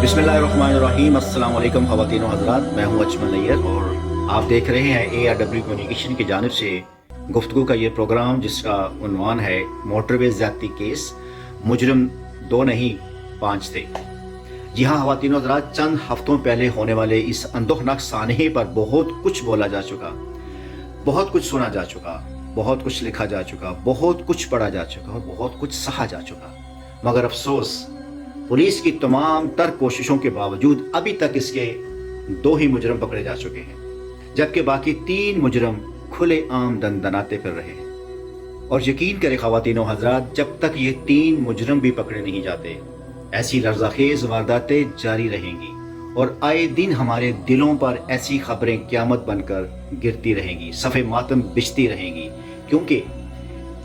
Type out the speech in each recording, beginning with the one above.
बिस्मिल्लाहिर्रहमानिर्रहीम। अस्सलाम वालेकुम ख़वातीन व हज़रात, मैं हूँ अजमल नैयर और आप देख रहे हैं ARW कम्युनिकेशन की जानिब से गुफ्तगू का ये प्रोग्राम जिसका उन्वान है मोटरवे ज़्यादती केस, मुजरिम 2 नहीं 5 थे। जी हाँ ख़वातीन व हज़रात, चंद हफ्तों पहले होने वाले इस अंदोखनाक सानहे पर बहुत कुछ बोला जा चुका, बहुत कुछ सुना जा चुका, बहुत कुछ लिखा जा चुका, बहुत कुछ पढ़ा जा चुका और बहुत कुछ सहा जा चुका। मगर अफसोस, पुलिस की तमाम तर कोशिशों के बावजूद अभी तक इसके 2 ही मुजरम पकड़े जा चुके हैं, जबकि बाकी 3 मुजरम खुले आम दंदनाते फिर रहे हैं। और यकीन करें ख़वातीन व हज़रात, जब तक ये 3 मुजरम भी पकड़े नहीं जाते, ऐसी लर्ज़ाखेज़ वारदातें जारी रहेंगी और आए दिन हमारे दिलों पर ऐसी खबरें क़यामत बनकर गिरती रहेंगी, सफ़े मातम बिछती रहेंगी। क्योंकि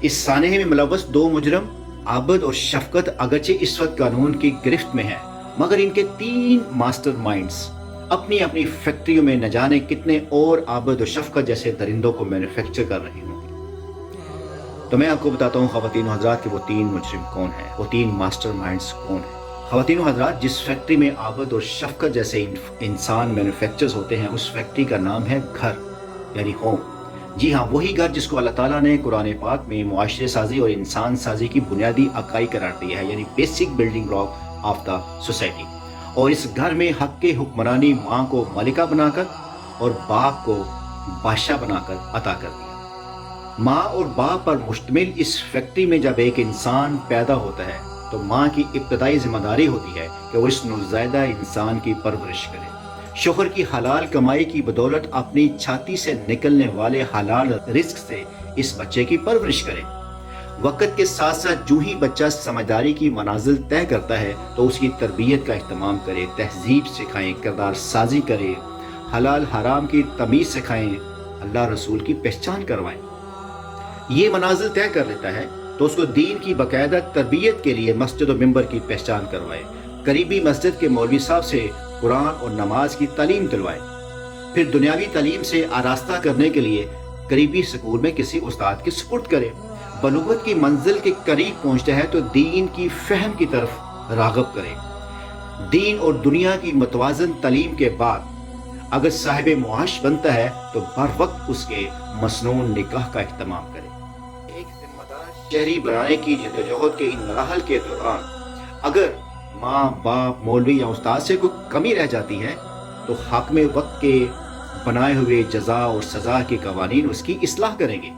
इस सानहे में मुलव्वस 2 मुजरम आबद और शफकत अगरचे इस वक्त कानून की गिरफ्त में हैं, मगर इनके 3 मास्टर माइंड्स अपनी अपनी फैक्ट्रियों में न जाने कितने और आबद और शफकत जैसे दरिंदों को मैन्युफैक्चर कर रहे होंगे। तो मैं आपको बताता हूँ ख़वातीन व हज़रात कि वो 3 मुजरिम कौन हैं, वो 3 मास्टर माइंड्स कौन हैं। ख़वातीन व हज़रात, जिस फैक्ट्री में आबद और शफकत जैसे इंसान मैन्युफैक्चर्स होते हैं, उस फैक्ट्री का नाम है घर, यानी होम। जी हाँ, वही घर जिसको अल्लाह ताला ने कुरान पाक में मुआशरे साजी और इंसान साजी की बुनियादी अकाई करार दिया है, यानी basic building block of the society. और इस घर में हक के हुक्मरानी माँ को मलिका बनाकर और बाप को बादशाह बनाकर अता कर दिया। माँ और बाप पर मुश्तमिल इस फैक्ट्री में जब एक इंसान पैदा होता है तो माँ की इब्तदाई जिम्मेदारी होती है कि वो इस नौज़ायदा इंसान की परवरिश करे, शोहर की हलाल कमाई की बदौलत अपनी छाती से निकलने वाले हलाल रिस्क से इस बच्चे की परवरिश करे। वक्त के साथ साथ जो ही बच्चा समझदारी की मनाजिल तय करता है तो उसकी तरबियत का अहतमाम करे, तहजीब सिखाएं, किरदार साजी करे, हलाल हराम की तमीज़ सिखाएं, अल्लाह रसूल की पहचान करवाएं। ये मनाजिल तय कर लेता है तो उसको दीन की बाकायदा तरबियत के लिए मस्जिद और मिंबर की पहचान करवाएं, करीबी मस्जिद के मौलवी साहब से कुरान और नमाज की तालीम दिलवाएं, फिर दुनियावी तालीम से आरास्ता करने के लिए करीबी स्कूल में किसी उस्ताद के सुपुर्द करें। बलूगत की मंजिल के करीब पहुंचता है तो दीन की फहम की तरफ राग़ब करें। दीन और दुनिया की मतवाज़न तालीम के बाद अगर साहिब मुआश बनता है तो बर वक्त उसके मसनून निकाह का इह्तमाम करें। एक जिम्मेदार शहरी बनाने की जद्दोजहद के इन मराहल के दौरान अगर माँ बाप मौलवी या उस्ताद से कोई कमी रह जाती है तो हाकिम वक्त के बनाए हुए जजा और सज़ा के कवानीन उसकी इस्लाह करेंगे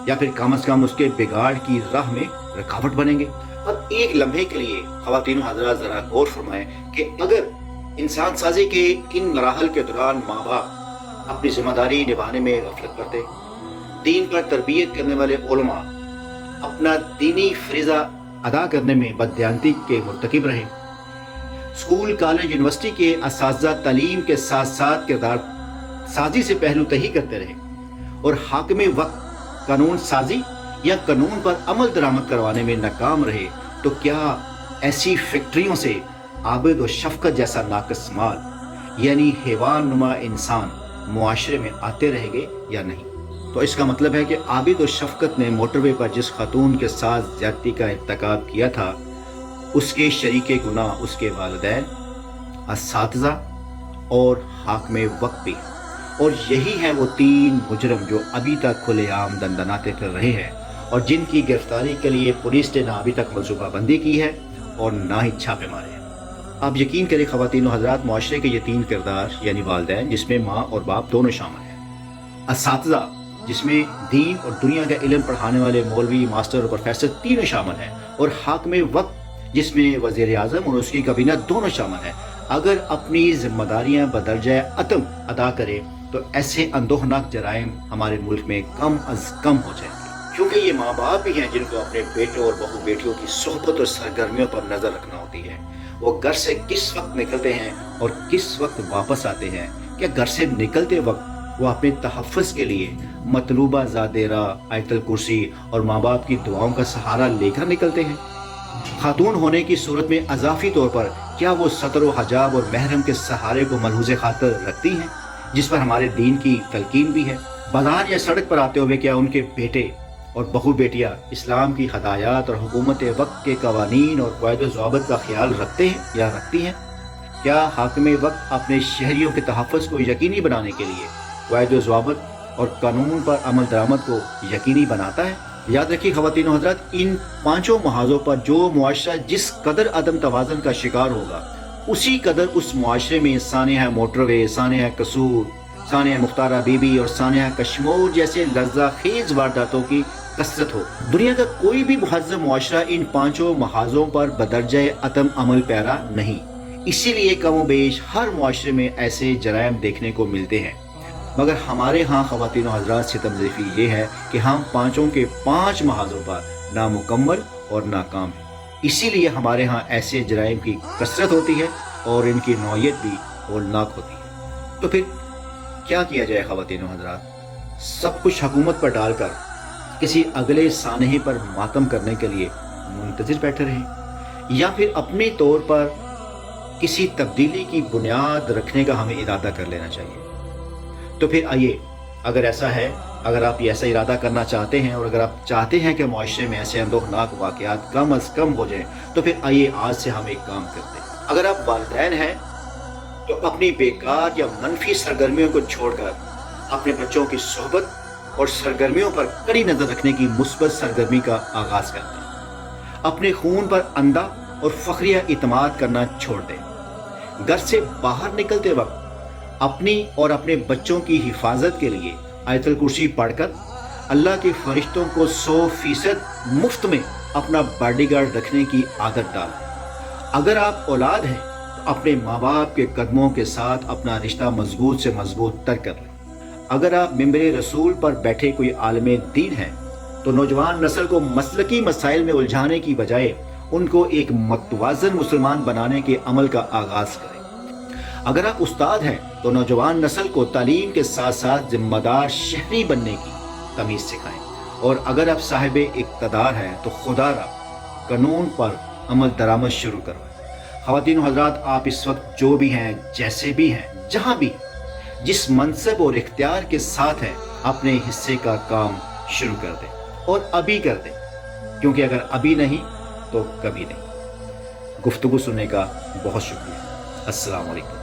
या फिर कम से कम उसके बिगाड़ की राह में रुकावट बनेंगे। अब एक लम्हे के लिए ख़वातीन हज़रात ज़रा गौर फरमाएं कि अगर इंसान साजी के इन मराहल के दौरान माँ बाप अपनी जिम्मेदारी निभाने में गफलत करते, दीन पर तरबियत करने वाले उलमा अपना दीनी फरीज़ा अदा करने में बददियानती के मुर्तकिब रहे, स्कूल कॉलेज यूनिवर्सिटी के असातिज़ा तालीम के साथ साथ किरदार साजी से पहलू तही करते रहे और हाकिम वक्त कानून साजी या कानून पर अमल दरामद करवाने में नाकाम रहे, तो क्या ऐसी फैक्ट्रियों से आबिद और शफकत जैसा नाकस माल यानी हैवान नुमा इंसान मुआशरे में आते रहेंगे या नहीं? तो इसका मतलब है कि आबिद और शफकत ने मोटरवे पर जिस खातून के साथ ज्यादती का इर्तिकाब किया था उसके शरीके गुनाह उसके वालिदैन, असातिज़ा और हाकिम वक्त भी, और यही है वो 3 मुजरम जो अभी तक खुलेआम दंदनाते फिर रहे हैं और जिनकी गिरफ्तारी के लिए पुलिस ने ना अभी तक मनसूबाबंदी की है और ना ही छापे मारे हैं। आप यकीन करें ख़वातीन व हज़रात, मुआशरे के ये 3 किरदार यानी वालिदैन जिसमें माँ और बाप दोनों शामिल हैं, असातिज़ा जिसमें दीन और दुनिया का इल्म पढ़ाने वाले मौलवी मास्टर और प्रोफेसर तीनों शामिल हैं, और हाकिम वक्त जिसमें वज़ीर आज़म और उसकी काबीना दोनों शामिल हैं, अगर अपनी जिम्मेदारियां बदरजा अतम अदा करें तो ऐसे अंदोहनाक जराइम हमारे मुल्क में कम अज़ कम हो जाएंगे। क्योंकि ये माँ बाप ही हैं जिनको अपने बेटों और बहू बेटियों की सोहबत और सरगर्मियों पर नज़र रखना होती है। वो घर से किस वक्त निकलते हैं और किस वक्त वापस आते हैं, क्या घर से निकलते वक्त वो अपने तहफ़्फ़ुज़ के लिए मतलूबा ज़ादेरा, आयतल कुर्सी और माँ बाप की दुआओं का सहारा लेकर निकलते हैं? खातून होने की सूरत में अज़ाफ़ी तौर पर क्या वो सतर व हजाब और महरम के सहारे को मलहूज़े खातर रखती हैं, जिस पर हमारे दीन की तलकीन भी है? बाजार या सड़क पर आते हुए क्या उनके बेटे और बहू बेटियाँ इस्लाम की हदायत और हुकूमत वक्त के कवानीन और क़वाइद ज़वाबित का ख्याल रखते हैं या रखती हैं? क्या हाकिम वक्त अपने शहरियों के तहफ़्फ़ुज़ को यकीनी बनाने के लिए क़वाइद व ज़वाबित और कानून पर अमल दरामद को यकीनी बनाता है? याद रखिए ख़वातीन व हज़रात, इन पाँचों महाज़ों पर जो मुआशरा जिस कदर अदम तवाज़ुन का शिकार होगा, उसी कदर उस मुआशरे में सानिया मोटरवे, सानिया कसूर, सानिया मुख्तारा बीबी और सानिया कश्मोर जैसे लर्ज़ाखेज़ वारदातों की कसरत हो। दुनिया का कोई भी मुहज़्ज़म मुआशरा इन पाँचों महाज़ों पर बदरजे अदम अमल पैरा नहीं। इसीलिए कम बेश हर मुआशरे में ऐसे जराइम देखने को मिलते हैं, मगर हमारे यहाँ ख़वातीन व हज़रात सितमज़ेफ़ी ये है कि हम पाँचों के पाँच महाज़ों पर नामुकम्मल और नाकाम हैं। इसीलिए हमारे यहाँ ऐसे जराइम की कसरत होती है और इनकी नौयत भी होलनाक होती है। तो फिर क्या किया जाए ख़वातीन व हज़रात? सब कुछ हुकूमत पर डालकर किसी अगले सानहे पर मातम करने के लिए मुंतज़िर बैठे रहें, या फिर अपने तौर पर किसी तब्दीली की बुनियाद रखने का हमें इरादा कर लेना चाहिए? तो फिर आइए, अगर ऐसा है, अगर आप ऐसा इरादा करना चाहते हैं और अगर आप चाहते हैं कि मुआशरे में ऐसे अंदोखनाक वाक़यात कम अज़ कम हो जाएं, तो फिर आइए आज से हम एक काम करते हैं। अगर आप वालिदैन हैं तो अपनी बेकार या मनफी सरगर्मियों को छोड़कर अपने बच्चों की सोहबत और सरगर्मियों पर कड़ी नज़र रखने की मुस्बत सरगर्मी का आगाज़ करते हैं। अपने खून पर अंधा और फ़ख्रिया इत्माद करना छोड़ दें। घर से बाहर निकलते वक्त अपनी और अपने बच्चों की हिफाजत के लिए आयतुल कुर्सी पढ़कर अल्लाह के फरिश्तों को 100% मुफ्त में अपना बॉडीगार्ड रखने की आदत डालें। अगर आप औलाद हैं तो अपने माँ बाप के कदमों के साथ अपना रिश्ता मजबूत से मजबूत तर कर लें। अगर आप मिंबर रसूल पर बैठे कोई आलिम दीन हैं तो नौजवान नस्ल को मसलकी मसाइल में उलझाने की बजाय उनको एक मतवाज़न मुसलमान बनाने के अमल का आगाज़ करें। अगर आप उस्ताद हैं तो नौजवान नस्ल को तालीम के साथ साथ जिम्मेदार शहरी बनने की तमीज़ सिखाएं, और अगर आप साहिब इक़्तिदार हैं तो खुदारा कानून पर अमल दरामद शुरू करवाएं। ख़वातीन व हज़रात, आप इस वक्त जो भी हैं, जैसे भी हैं, जहाँ भी, जिस मनसब और इख्तियार के साथ हैं, अपने हिस्से का काम शुरू कर दें और अभी कर दें, क्योंकि अगर अभी नहीं तो कभी नहीं। गुफ्तगू सुनने का बहुत शुक्रिया। अस्सलाम वालेकुम।